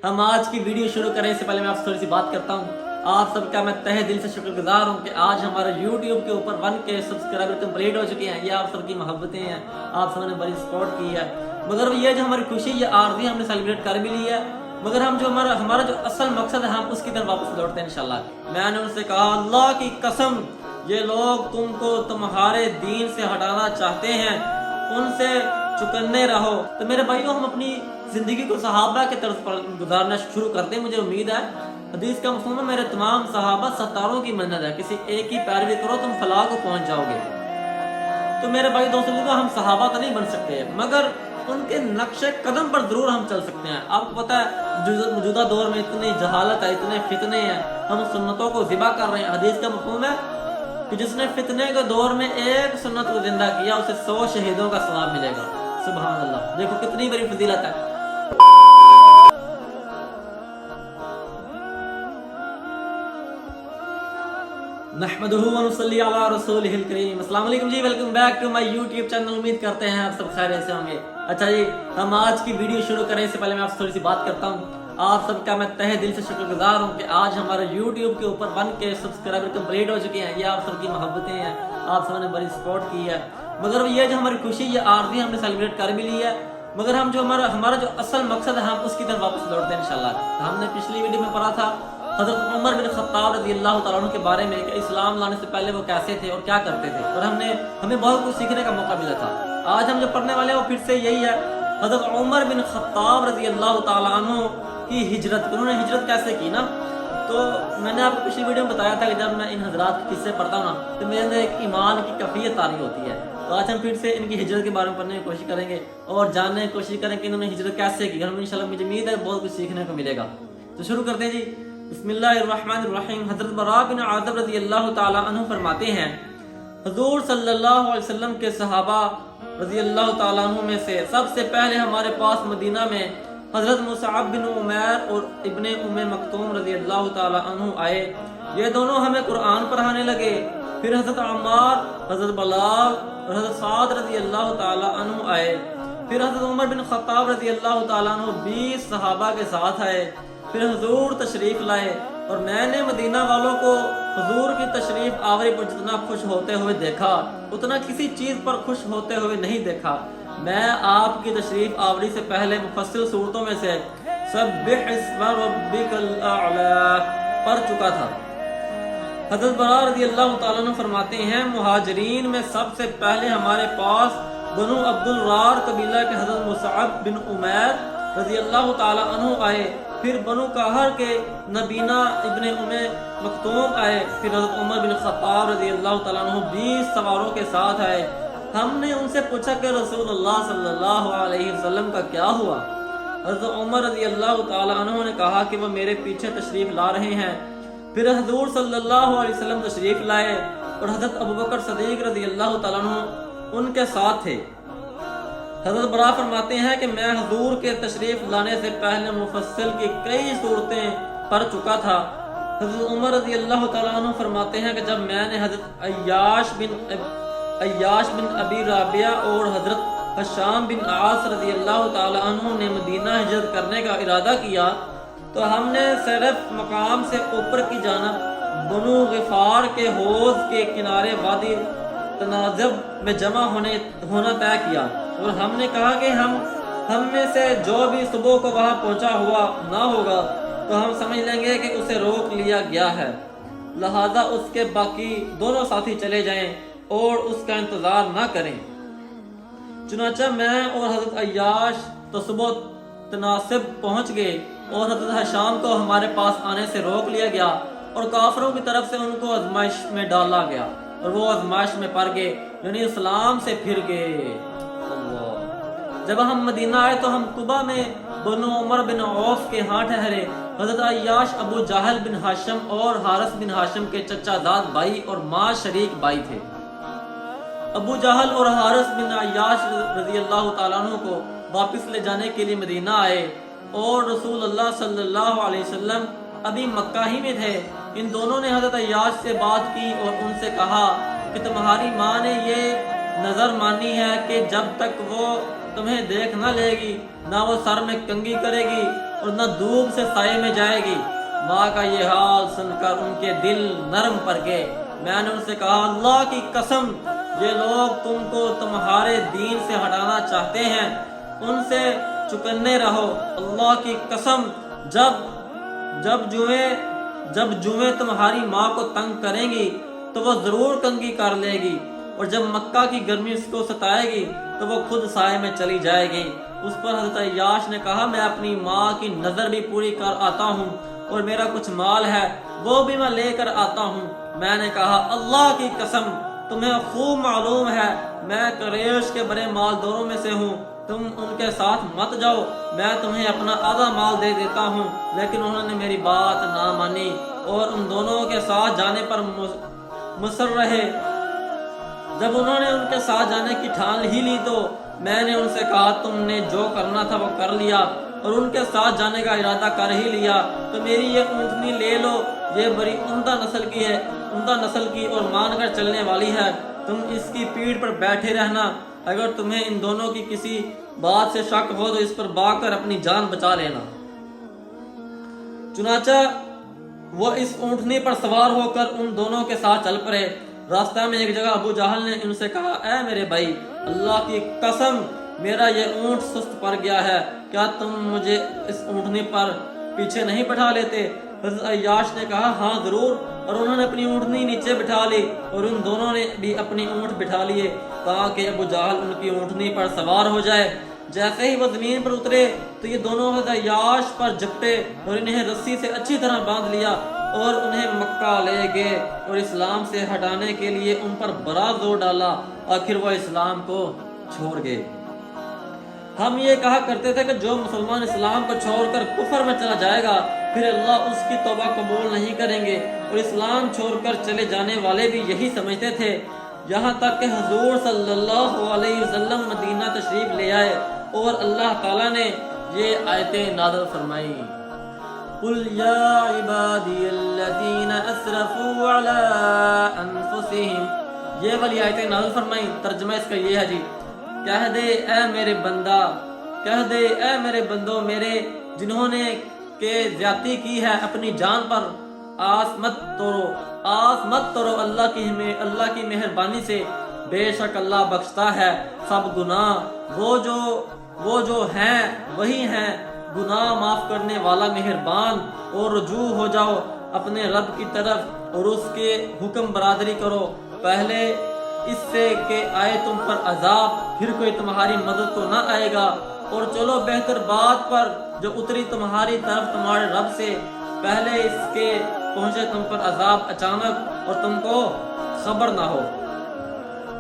हम आज की वीडियो शुरू करने से पहले मैं आपसे थोड़ी सी बात करता हूँ। आप सबका मैं तहे दिल से शुक्रगुजार हूँ कि आज हमारा YouTube के ऊपर 1K सब्सक्राइबर कंप्लीट हो चुके हैं। ये आप सबकी मोहब्बतें हैं, आप सबने बड़ी सपोर्ट की है। मगर ये जो हमारी खुशी, ये आरज़ी हमने सेलिब्रेट कर भी ली है, मगर हम जो हमारा जो असल मकसद है, हम उसकी तरफ वापस लौटते हैं इंशाल्लाह। मैंने उनसे कहा, अल्लाह की कसम, ये लोग तुमको तुम्हारे दीन से हटाना चाहते हैं, उनसे चुकन्ने रहो। तो मेरे भाइयों, हम अपनी जिंदगी को सहाबा के तर्ज पर गुजारना शुरू करते हैं। मुझे उम्मीद है हदीस का मफ़हूम है, मेरे तमाम सहाबा सतारों की मन्नत है, किसी एक की पैरवी करो तुम फलाह को पहुंच जाओगे। तो मेरे भाई दोस्तों, हम सहाबा तो नहीं बन सकते, मगर उनके नक्शे कदम पर जरूर हम चल सकते हैं। आपको पता है मौजूदा दौर में इतनी जहालत है, इतने फितने हैं, हम सुन्नतों को ज़िबा कर रहे हैं। हदीस का मफ़हूम है कि जिसने फितने के दौर में एक सुन्नत को जिंदा किया, उसे 100 शहीदों का सवाब मिलेगा। सुभान अल्लाह, देखो कितनी बड़ी फजीलत है। नहमदुहु व नुसल्ली अला रसूलिहिल करीम। अस्सलाम वालेकुम जी, welcome back to my YouTube channel. उम्मीद करते हैं आप सब खैरियत से होंगे। अच्छा जी, हम आज की वीडियो शुरू करने से पहले मैं आपसे थोड़ी सी बात करता हूँ। आप सबका मैं तहे दिल से शुक्रगुजार हूँ कि आज हमारे YouTube के ऊपर 1K सब्सक्राइबर कंप्लीट हो चुके हैं। ये आप सबकी मोहब्बतें हैं, आप सबने बड़ी सपोर्ट की है। मगर ये जो हमारी खुशी, ये आरज़ी हमने सेलिब्रेट कर भी ली है, मगर हम जो हमारा जो असल मकसद है, हम उसकी तरफ वापस लौटते हैं इंशाल्लाह। हमने पिछली वीडियो में पढ़ा था हज़रत उमर बिन ख़त्ताब रज़ी अल्लाह तआला अन्हु के बारे में कि इस्लाम लाने से पहले वो कैसे थे और क्या करते थे, और हमें बहुत कुछ सीखने का मौका मिला था। आज हम जो पढ़ने वाले हैं वो फिर से यही है, हज़रत उमर बिन ख़त्ताब रज़ी अल्लाह तआला अन्हु की हिजरत। उन्होंने हिजरत कैसे की ना, तो मैंने आपको पिछली वीडियो में बताया था कि जब मैं इन हजरात के किस्से पढ़ता हूँ ना, तो मेरे अंदर एक ईमान की कैफियत तारी होती है। तो आज हम फिर से इनकी हिजरत के बारे में पढ़ने की कोशिश करेंगे और जानने की कोशिश करेंगे कि इन्होंने हिजरत कैसे की। हम इंशाल्लाह, मुझे उम्मीद है बहुत कुछ सीखने को मिलेगा। तो शुरू करते हैं जी। बिस्मिल्लाहिर्रहमानिर्रहीम। हज़रत बरा बिन आज़िब रज़ी अल्लाह तआला अन्हु फरमाते हैं, हुज़ूर सल्लल्लाहु अलैहि वसल्लम के सहाबा रज़ी अल्लाह तआला अन्हु में से सबसे पहले हमारे पास मदीना में हज़रत मुसअब बिन उमैर और इब्ने उम्मे मक्तूम रज़ी अल्लाह तआला अन्हु आए। ये दोनों हमें कुरान पढ़ाने लगे। फिर हज़रत अम्मार, हज़रत बलाल और हज़रत साद रज़ी अल्लाह तआला अन्हु आए। फिर हज़रत उमर बिन ख़त्ताब रज़ी अल्लाह तआला अन्हु 20 सहाबा के साथ आए। फिर हुजूर तशरीफ लाए और मैंने मदीना वालों को हुजूर की तशरीफ आवरी पर जितना खुश होते हुए देखा, उतना किसी चीज पर खुश होते हुए नहीं देखा। मैं आपकी तशरीफ आवरी से पहले मुफस्सिल सूरतों में से सब्बिह इस्म रब्बिकल अअला पढ़ चुका था। हज़रत बरा रज़ी अल्लाह तआला अन्हु फरमाते हैं, मुहाजिरीन में सबसे पहले हमारे पास बनु अब्दुल रार कबीला के हज़रत मुसअब बिन उमैर रज़ी अल्लाह तआला अन्हु आए। फिर बनु कहर के नबीना इब्ने उम्मे मक्तूम आए। फिर हज़रत उमर बिन ख़त्ताब रज़ी अल्लाह तआला अन्हु 20 सवारों के साथ आए। हमने उनसे पूछा कि रसूलुल्लाह सल्लल्लाहु अलैहि वसल्लम का क्या हुआ। हज़रत उमर रज़ी अल्लाह तआला अन्हु ने कहा कि वो मेरे पीछे तशरीफ ला रहे हैं। फिर हुज़ूर सल्लल्लाहु अलैहि वसल्लम तशरीफ लाए और हज़रत अबू बकर सदीक रज़ी अल्लाह तआला अन्हु उनके साथ थे। हज़रत बरा फरमाते हैं कि मैं हुजूर के तशरीफ लाने से पहले मुफस्सिल की कई सूरतें पढ़ चुका था। हज़रत उमर रज़ी अल्लाह तआला अन्हु फरमाते हैं कि जब मैंने हज़रत अय्याश बिन अबी राबिया और हज़रत हशाम बिन आस रज़ी अल्लाह तआला अन्हु ने मदीना हिजरत करने का इरादा किया, तो हमने सिर्फ मकाम से ऊपर की जानिब बनु गिफार के हौज़ के किनारे वादी तनाज़ब में जमा होना तय किया, और हमने कहा कि हम में से जो भी सुबह को वहां पहुंचा हुआ ना होगा तो हम समझ लेंगे कि उसे रोक लिया गया है, लिहाजा उसके बाकी दोनों साथी चले जाएं और उसका इंतजार ना करें। चुनाचा मैं और हज़रत अय्याश तो सुबह तनासिब पहुंच गए और हज़रत हशाम को हमारे पास आने से रोक लिया गया और काफिरों की तरफ से उनको आजमाइश में डाला गया और वो आजमाइश में पड़ गए, यानी इस्लाम से फिर गए। जब हम मदीना आए तो हम कुबा में बनु उमर बिन औफ के यहाँ ठहरे। हज़रत अय्याश अबू जाहल बिन हाशिम और हारिस बिन हाशिम के चचाजाद भाई और माँ शरीक भाई थे। अबू जाहल और हारिस बिन अय्याश रज़ी अल्लाह तआला अन्हु को वापस ले जाने के लिए मदीना आए और रसूलुल्लाह सल्लल्लाहु अलैहि वसल्लम अभी मक्का ही में थे। इन दोनों ने हज़रत अय्याश से बात की और उनसे कहा कि तुम्हारी माँ ने ये नज़र मानी है कि जब तक वो तुम्हें देख न लेगी, ना वो सर में कंघी करेगी और न धूप से साये में जाएगी। माँ का ये हाल सुनकर उनके दिल नरम पड़ गए। मैंने उनसे कहा, अल्लाह की कसम, ये लोग तुमको तुम्हारे दीन से हटाना चाहते हैं, उनसे चुकन्ने रहो। अल्लाह की कसम, जब जुएं तुम्हारी माँ को तंग करेंगी तो वो जरूर कंघी कर लेगी, और जब मक्का की गर्मी उसको सताएगी तो वो खुद साए में चली जाएगी। उस पर हज़रत अय्याश ने कहा, मैं अपनी माँ की नज़र भी पूरी कर आता हूँ और मेरा कुछ माल है वो भी मैं लेकर आता हूँ। मैंने कहा, अल्लाह की कसम, तुम्हें खूब मालूम है मैं कुरैश के बड़े मालदारों में से हूँ, तुम उनके साथ मत जाओ, मैं तुम्हें अपना आधा माल दे देता हूँ। लेकिन उन्होंने मेरी बात ना मानी और उन दोनों के साथ जाने पर मुसर रहे। जब उन्होंने उनके साथ जाने की ठान ही ली तो मैंने उनसे कहा, तुमने जो करना था वो कर लिया और उनके साथ जाने का इरादा कर ही लिया, तो मेरी ये ऊँटनी ले लो, ये बड़ी उम्दा नस्ल की और मान कर चलने वाली है। तुम इसकी पीठ पर बैठे रहना, अगर तुम्हें इन दोनों की किसी बात से शक हो तो इस पर बाकर अपनी जान बचा लेना। चुनाचा वो इस ऊँटनी पर सवार होकर उन दोनों के साथ चल पड़े। रास्ता में एक जगह अबू जहल ने उनसे कहा, ऐ मेरे भाई, अल्लाह की कसम, मेरा ये ऊँट सुस्त पड़ गया है, क्या तुम मुझे इस ऊँटनी पर पीछे नहीं बैठा लेते? हज़रत अय्याश ने कहा, हाँ जरूर, और उन्होंने अपनी ऊँटनी नीचे बिठा ली और उन दोनों ने भी अपनी ऊँट बिठा लिए ताकि अबू जहल उनकी ऊँटनी पर सवार हो जाए। जैसे ही वो जमीन पर उतरे तो ये दोनों हज़रत अय्याश पर झपटे और इन्हें रस्सी से अच्छी तरह बांध लिया और उन्हें मक्का ले गए और इस्लाम से हटाने के लिए उन पर बड़ा जोर डाला। आखिर वो इस्लाम को छोड़ गए। हम ये कहा करते थे कि जो मुसलमान इस्लाम को छोड़कर कुफर में चला जाएगा फिर अल्लाह उसकी तौबा कबूल नहीं करेंगे, और इस्लाम छोड़कर चले जाने वाले भी यही समझते थे। यहाँ तक कि हुजूर सल्लल्लाहु अलैहि वसल्लम मदीना तशरीफ ले आए और अल्लाह ताला ने ये आयतें नाज़िल फरमाई, कुल या इबादियल्लज़ीना अस्रफू अला अनफुसिहिम, ये वाली आयतें नाज़िल फरमाई। तर्जुमा इसका ये है जी, कह दे ऐ मेरे बंदा, कह दे ऐ मेरे बंदो, मेरे जिन्होंने के ज्यादती की है अपनी जान पर, आस मत तोड़ो अल्लाह की मेहरबानी से, बेशक अल्लाह बख्शता है सब गुनाह, वो जो हैं वही हैं, गुनाह माफ करने वाला मेहरबान। और रुजू हो जाओ अपने रब की तरफ और उसके हुक्म बरादरी करो, पहले इससे के आए तुम पर अजाब, फिर कोई तुम्हारी मदद को ना आएगा, और चलो बेहतर बात पर जो उतरी तुम्हारी तरफ तुम्हारे रब से, पहले इसके पहुंचे तुम पर अजाब अचानक और तुमको खबर ना हो।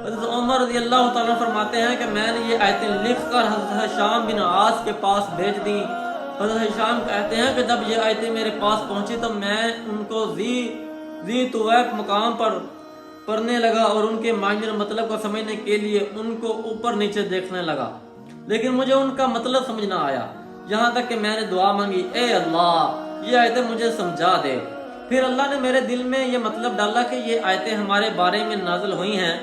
हज़रत उमर रज़ियल्लाहु ताला फरमाते हैं कि मैंने ये आयतें लिखकर हज़रत हिशाम बिन आस के पास भेज दी। हज़रत हिशाम कहते हैं कि जब ये आयतें मेरे पास पहुंची तो मैं उनको ज़ी तुवैक मुकाम पर पढ़ने लगा और उनके मायने और मतलब को समझने के लिए उनको ऊपर नीचे देखने लगा, लेकिन मुझे उनका मतलब समझ ना आया। यहाँ तक कि मैंने दुआ मांगी, ए अल्लाह ये आयतें मुझे समझा दे। फिर अल्लाह ने मेरे दिल में ये मतलब डाला कि ये आयतें हमारे बारे में नाजिल हुई हैं।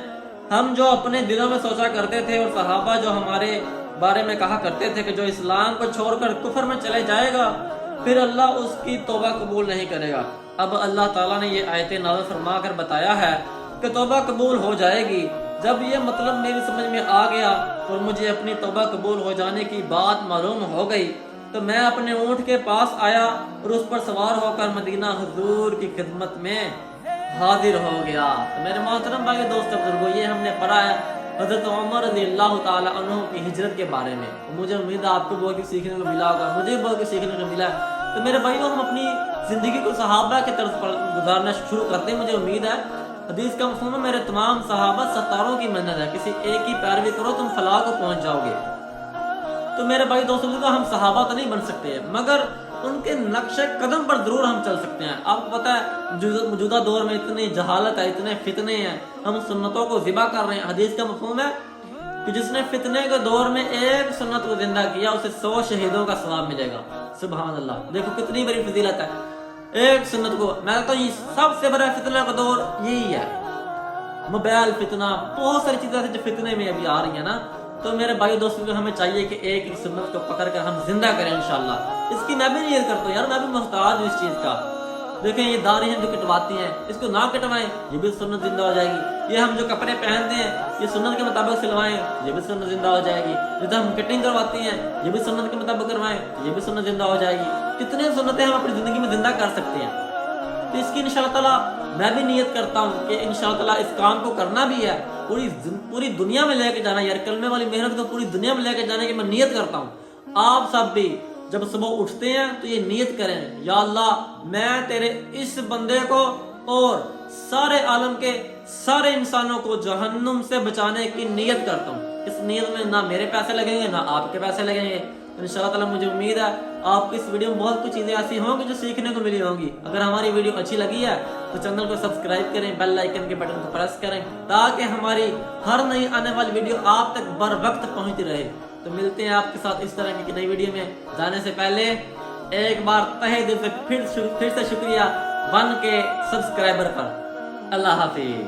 हम जो अपने दिलों में सोचा करते थे और सहाबा जो हमारे बारे में कहा करते थे कि जो इस्लाम को छोड़कर कुफर में चले जाएगा फिर अल्लाह उसकी तौबा कबूल नहीं करेगा। अब अल्लाह ताला ने ये आयतें नाज़िल फरमा कर बताया है कि तौबा कबूल हो जाएगी। जब ये मतलब मेरी समझ में आ गया और मुझे अपनी तौबा कबूल हो जाने की बात मालूम हो गई तो मैं अपने ऊँट के पास आया और उस पर सवार होकर मदीना हुजूर की खिदमत में हाजिर हो गया। तो मेरे मोहतरम भाई दोस्तों बुजुर्गों, ये हमने पढ़ा है हज़रत उमर रज़ियल्लाहु ताला अन्हु की हिजरत के बारे में। मुझे उम्मीद है आपको बहुत कुछ सीखने को मिला होगा, मुझे बहुत कुछ सीखने को मिला। तो मेरे भाइयों, हम अपनी ज़िंदगी को सहाबा के तर्ज पर गुजारना शुरू करते हैं। मुझे उम्मीद है हदीस का मफ़हूम है मेरे तमाम सहाबा सत्तारों की मन्नत है, किसी एक की पैरवी करो तुम फलाह को पहुँच जाओगे। तो मेरे भाई दोस्तों, हम सहाबा तो नहीं बन सकते मगर उनके नक्शे कदम पर जरूर हम चल सकते हैं। आपको पता है मौजूदा दौर में इतनी जहालत है, इतने फितने हैं, हम सुन्नतों को ज़िबा कर रहे हैं। हदीस का मफ़हूम है कि जिसने फितने के दौर में एक सुन्नत को जिंदा किया उसे 100 शहीदों का सवाब मिलेगा। सुभान अल्लाह, देखो कितनी बड़ी फजीलत है एक सुन्नत को। मैं तो ये सबसे बड़ा फितना का दौर यही है, मोबाइल फितना, बहुत सारी चीजें जो फितने में अभी आ रही है ना, तो मेरे भाई दोस्तों को हमें चाहिए कि एक एक सुन्नत को पकड़ कर हम जिंदा करें इंशाल्लाह। इसकी मैं भी नीयत करता हूँ यार, मैं भी मोहताज हूँ इस चीज का। देखें ये दाढ़ी हैं जो कटवाती हैं, इसको ना कटवाएं, ये भी सुन्नत जिंदा हो जाएगी। ये हम जो कपड़े पहनते हैं ये सुन्नत के मुताबिक सिलवाएं, ये भी सुन्नत जिंदा हो जाएगी। जैसे हम कटिंग करवाती हैं ये भी सुन्नत के मुताबिक करवाएं, ये भी सुन्नत जिंदा हो जाएगी। कितने सुन्नतें हम अपनी जिंदगी में जिंदा कर सकते हैं। तो इसकी इंशाअल्लाह ताला मैं भी नियत करता हूँ कि इंशाअल्लाह ताला इस काम को करना भी है, पूरी दुनिया में लेके जाना यार। कलमे वाली मेहनत को पूरी दुनिया में लेके जाने की मैं नियत करता हूँ। आप सब भी जब सुबह उठते हैं तो ये नियत करें, या अल्लाह मैं तेरे इस बंदे को और सारे आलम के सारे इंसानों को जहन्नुम से बचाने की नियत करता हूँ। इस नियत में ना मेरे पैसे लगेंगे ना आपके पैसे लगेंगे। इंशाअल्लाह ताला मुझे उम्मीद है आपको इस वीडियो में बहुत कुछ चीजें ऐसी होंगी जो सीखने को मिली होंगी। अगर हमारी वीडियो अच्छी लगी है तो चैनल को सब्सक्राइब करें, बेल आइकन के बटन को प्रेस करें ताकि हमारी हर नई आने वाली वीडियो आप तक बर वक्त पहुंचती रहे। तो मिलते हैं आपके साथ इस तरह की नई वीडियो में। जाने से पहले एक बार तहे दिल से फिर से शुक्रिया 1K सब्सक्राइबर पर। अल्लाह हाफिज।